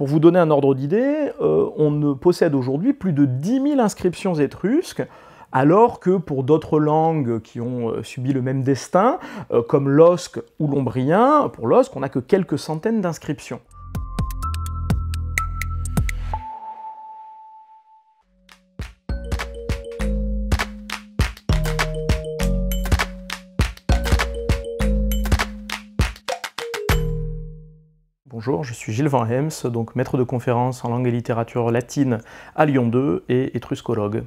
Pour vous donner un ordre d'idée, on ne possède aujourd'hui plus de 10 000 inscriptions étrusques, alors que pour d'autres langues qui ont subi le même destin, comme l'osque ou l'ombrien, pour l'osque, on n'a que quelques centaines d'inscriptions. Bonjour, je suis Gilles Van Hems, donc maître de conférences en langue et littérature latine à Lyon 2 et étruscologue.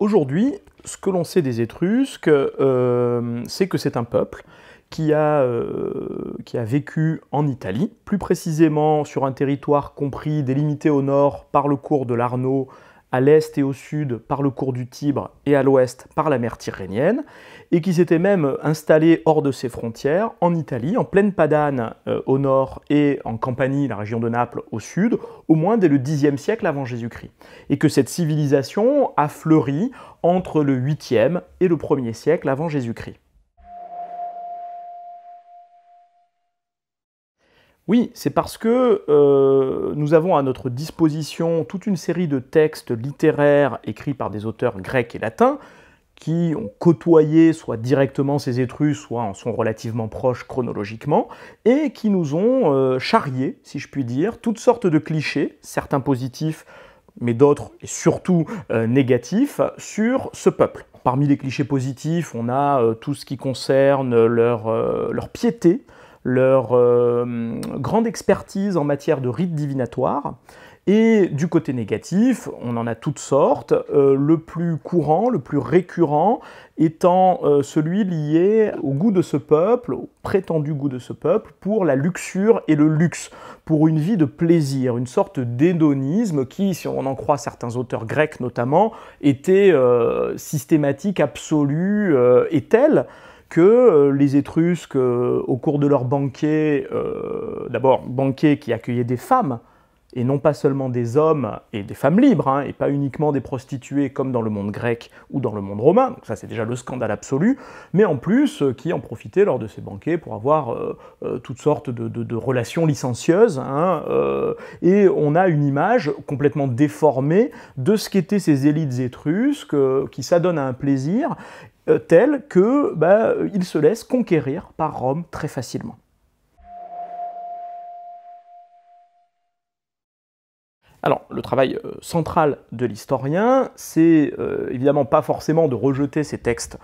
Aujourd'hui, ce que l'on sait des Étrusques, c'est que c'est un peuple qui a vécu en Italie, plus précisément sur un territoire compris, délimité au nord par le cours de l'Arno, à l'est et au sud par le cours du Tibre et à l'ouest par la mer Tyrrhénienne, et qui s'était même installé hors de ses frontières, en Italie, en plaine padane au nord et en Campanie, la région de Naples, au sud, au moins dès le Xe siècle avant Jésus-Christ. Et que cette civilisation a fleuri entre le 8e et le 1er siècle avant Jésus-Christ. Oui, c'est parce que nous avons à notre disposition toute une série de textes littéraires écrits par des auteurs grecs et latins qui ont côtoyé soit directement ces Étrusques, soit en sont relativement proches chronologiquement, et qui nous ont charrié, si je puis dire, toutes sortes de clichés, certains positifs, mais d'autres, et surtout négatifs, sur ce peuple. Parmi les clichés positifs, on a tout ce qui concerne leur piété, leur grande expertise en matière de rites divinatoires, et du côté négatif, on en a toutes sortes, le plus courant, le plus récurrent, étant celui lié au goût de ce peuple, au prétendu goût de ce peuple, pour la luxure et le luxe, pour une vie de plaisir, une sorte d'hédonisme qui, si on en croit certains auteurs grecs notamment, était systématique, absolu et tel que les Étrusques, au cours de leurs banquets, d'abord banquets qui accueillaient des femmes, et non pas seulement des hommes et des femmes libres, hein, et pas uniquement des prostituées comme dans le monde grec ou dans le monde romain, donc ça c'est déjà le scandale absolu, mais en plus qui en profitaient lors de ces banquets pour avoir toutes sortes de relations licencieuses, hein, et on a une image complètement déformée de ce qu'étaient ces élites étrusques qui s'adonnent à un plaisir tel que ils se laissent conquérir par Rome très facilement. Alors, le travail central de l'historien, c'est évidemment pas forcément de rejeter ces textes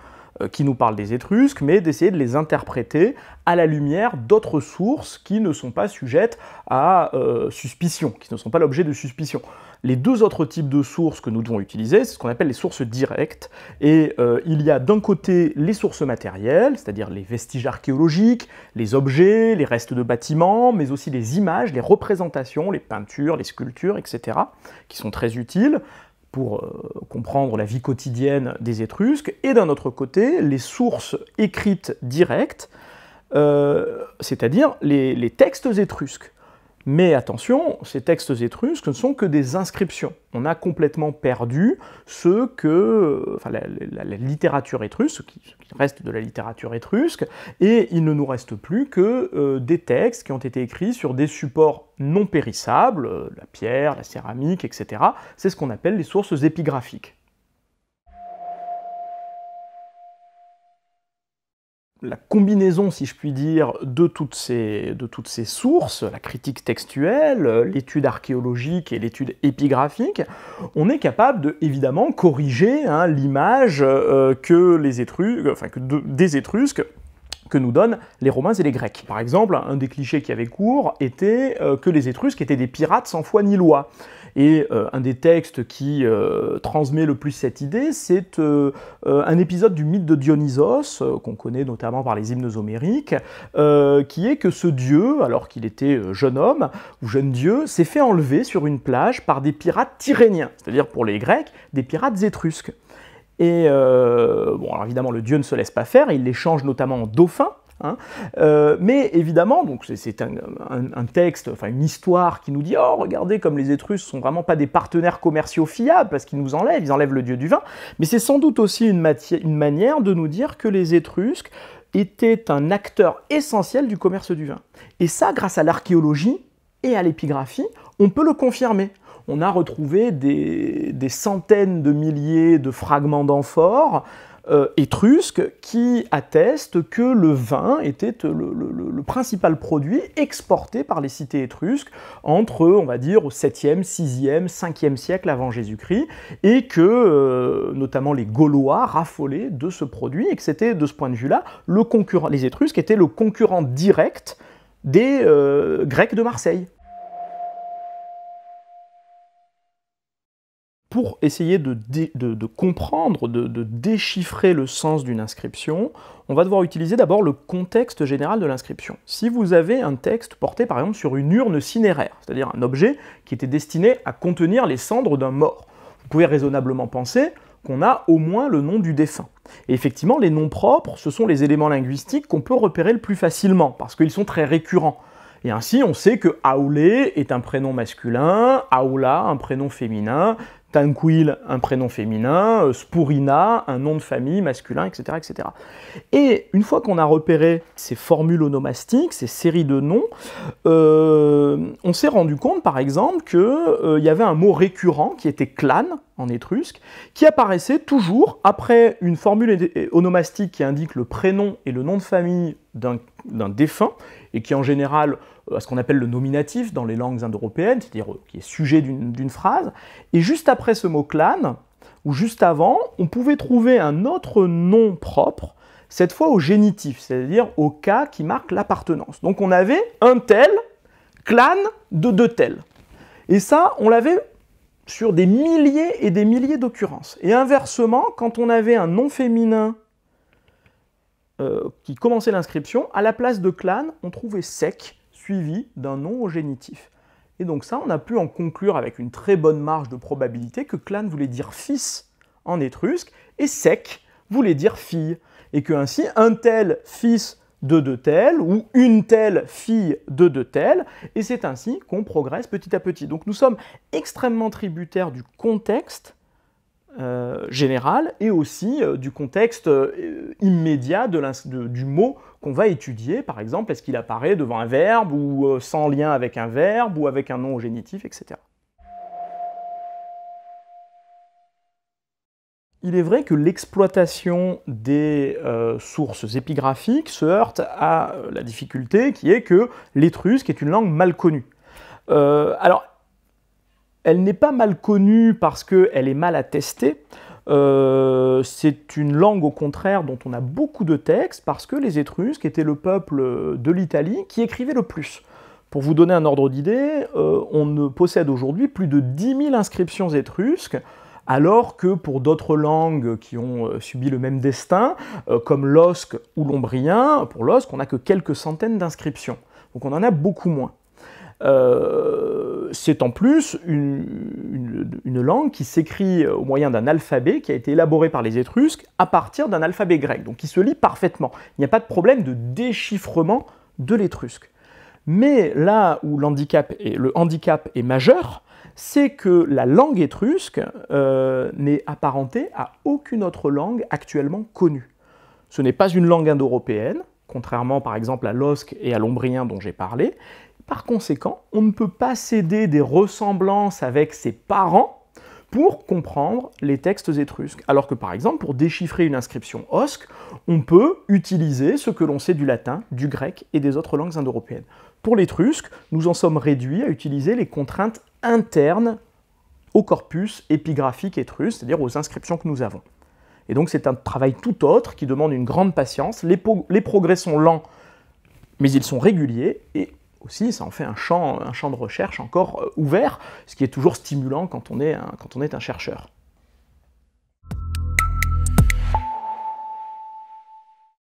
qui nous parlent des Étrusques, mais d'essayer de les interpréter à la lumière d'autres sources qui ne sont pas sujettes à suspicion, qui ne sont pas l'objet de suspicion. Les deux autres types de sources que nous devons utiliser, c'est ce qu'on appelle les sources directes, et il y a d'un côté les sources matérielles, c'est-à-dire les vestiges archéologiques, les objets, les restes de bâtiments, mais aussi les images, les représentations, les peintures, les sculptures, etc., qui sont très utiles pour comprendre la vie quotidienne des Étrusques, et d'un autre côté, les sources écrites directes, c'est-à-dire les textes étrusques. Mais attention, ces textes étrusques ne sont que des inscriptions. On a complètement perdu la littérature étrusque, ce qui reste de la littérature étrusque, et il ne nous reste plus que des textes qui ont été écrits sur des supports non périssables, la pierre, la céramique, etc. C'est ce qu'on appelle les sources épigraphiques. La combinaison, si je puis dire, de toutes ces sources, la critique textuelle, l'étude archéologique et l'étude épigraphique, on est capable de, évidemment, corriger l'image des Étrusques que nous donnent les Romains et les Grecs. Par exemple, un des clichés qui avait cours était que les Étrusques étaient des pirates sans foi ni loi. Et un des textes qui transmet le plus cette idée, c'est un épisode du mythe de Dionysos, qu'on connaît notamment par les hymnes homériques, qui est que ce dieu, alors qu'il était jeune homme, ou jeune dieu, s'est fait enlever sur une plage par des pirates tyrrhéniens, c'est-à-dire pour les Grecs, des pirates étrusques. Et alors évidemment, le dieu ne se laisse pas faire, il les change notamment en dauphins, hein, mais évidemment, donc c'est un texte, enfin une histoire qui nous dit « Oh, regardez comme les Étrusques sont vraiment pas des partenaires commerciaux fiables parce qu'ils nous enlèvent, ils enlèvent le dieu du vin », mais c'est sans doute aussi une manière de nous dire que les Étrusques était un acteur essentiel du commerce du vin. Et ça, grâce à l'archéologie et à l'épigraphie, on peut le confirmer. On a retrouvé des centaines de milliers de fragments d'amphores étrusques qui attestent que le vin était le principal produit exporté par les cités étrusques entre, on va dire, au 7e, 6e, 5e siècle avant Jésus-Christ, et que notamment les Gaulois raffolaient de ce produit, et que c'était de ce point de vue-là, les Étrusques étaient le concurrent direct des Grecs de Marseille. Pour essayer de comprendre, de déchiffrer le sens d'une inscription, on va devoir utiliser d'abord le contexte général de l'inscription. Si vous avez un texte porté par exemple sur une urne cinéraire, c'est-à-dire un objet qui était destiné à contenir les cendres d'un mort, vous pouvez raisonnablement penser qu'on a au moins le nom du défunt. Et effectivement, les noms propres, ce sont les éléments linguistiques qu'on peut repérer le plus facilement, parce qu'ils sont très récurrents. Et ainsi, on sait que Aulé est un prénom masculin, Aula un prénom féminin, Tanquil, un prénom féminin, Spurina, un nom de famille masculin, etc., etc. Et une fois qu'on a repéré ces formules onomastiques, ces séries de noms, on s'est rendu compte, par exemple, qu'il y avait un mot récurrent qui était clan, en étrusque, qui apparaissait toujours après une formule onomastique qui indique le prénom et le nom de famille d'un défunt, et qui en général a ce qu'on appelle le nominatif dans les langues indo-européennes, c'est-à-dire qui est sujet d'une phrase, et juste après ce mot clan, ou juste avant, on pouvait trouver un autre nom propre, cette fois au génitif, c'est-à-dire au cas qui marque l'appartenance. Donc on avait un tel, clan de tel. Et ça, on l'avait sur des milliers et des milliers d'occurrences. Et inversement, quand on avait un nom féminin qui commençait l'inscription, à la place de clan, on trouvait sec, suivi d'un nom au génitif. Et donc ça, on a pu en conclure avec une très bonne marge de probabilité que clan voulait dire fils en étrusque, et sec voulait dire fille. Et que ainsi, un tel fils de tel, ou une telle fille de tel, et c'est ainsi qu'on progresse petit à petit. Donc nous sommes extrêmement tributaires du contexte général, et aussi du contexte immédiat du mot qu'on va étudier. Par exemple, est-ce qu'il apparaît devant un verbe, ou sans lien avec un verbe, ou avec un nom au génitif, etc. Il est vrai que l'exploitation des sources épigraphiques se heurte à la difficulté qui est que l'étrusque est une langue mal connue. Alors, elle n'est pas mal connue parce qu'elle est mal attestée. C'est une langue, au contraire, dont on a beaucoup de textes, parce que les Étrusques étaient le peuple de l'Italie qui écrivait le plus. Pour vous donner un ordre d'idée, on ne possède aujourd'hui plus de 10 000 inscriptions étrusques, alors que pour d'autres langues qui ont subi le même destin, comme l'osque ou l'ombrien, pour l'osque, on n'a que quelques centaines d'inscriptions. Donc on en a beaucoup moins. C'est en plus une langue qui s'écrit au moyen d'un alphabet qui a été élaboré par les Étrusques à partir d'un alphabet grec, donc qui se lit parfaitement. Il n'y a pas de problème de déchiffrement de l'étrusque. Mais là où le handicap est majeur, c'est que la langue étrusque n'est apparentée à aucune autre langue actuellement connue. Ce n'est pas une langue indo-européenne, contrairement par exemple à l'osque et à l'ombrien dont j'ai parlé. Par conséquent, on ne peut pas céder des ressemblances avec ses parents pour comprendre les textes étrusques. Alors que par exemple, pour déchiffrer une inscription osque, on peut utiliser ce que l'on sait du latin, du grec et des autres langues indo-européennes. Pour l'étrusque, nous en sommes réduits à utiliser les contraintes internes au corpus épigraphique étrusque, c'est-à-dire aux inscriptions que nous avons. Et donc c'est un travail tout autre qui demande une grande patience. Les progrès sont lents, mais ils sont réguliers, et aussi ça en fait un champ de recherche encore ouvert, ce qui est toujours stimulant quand on est un chercheur.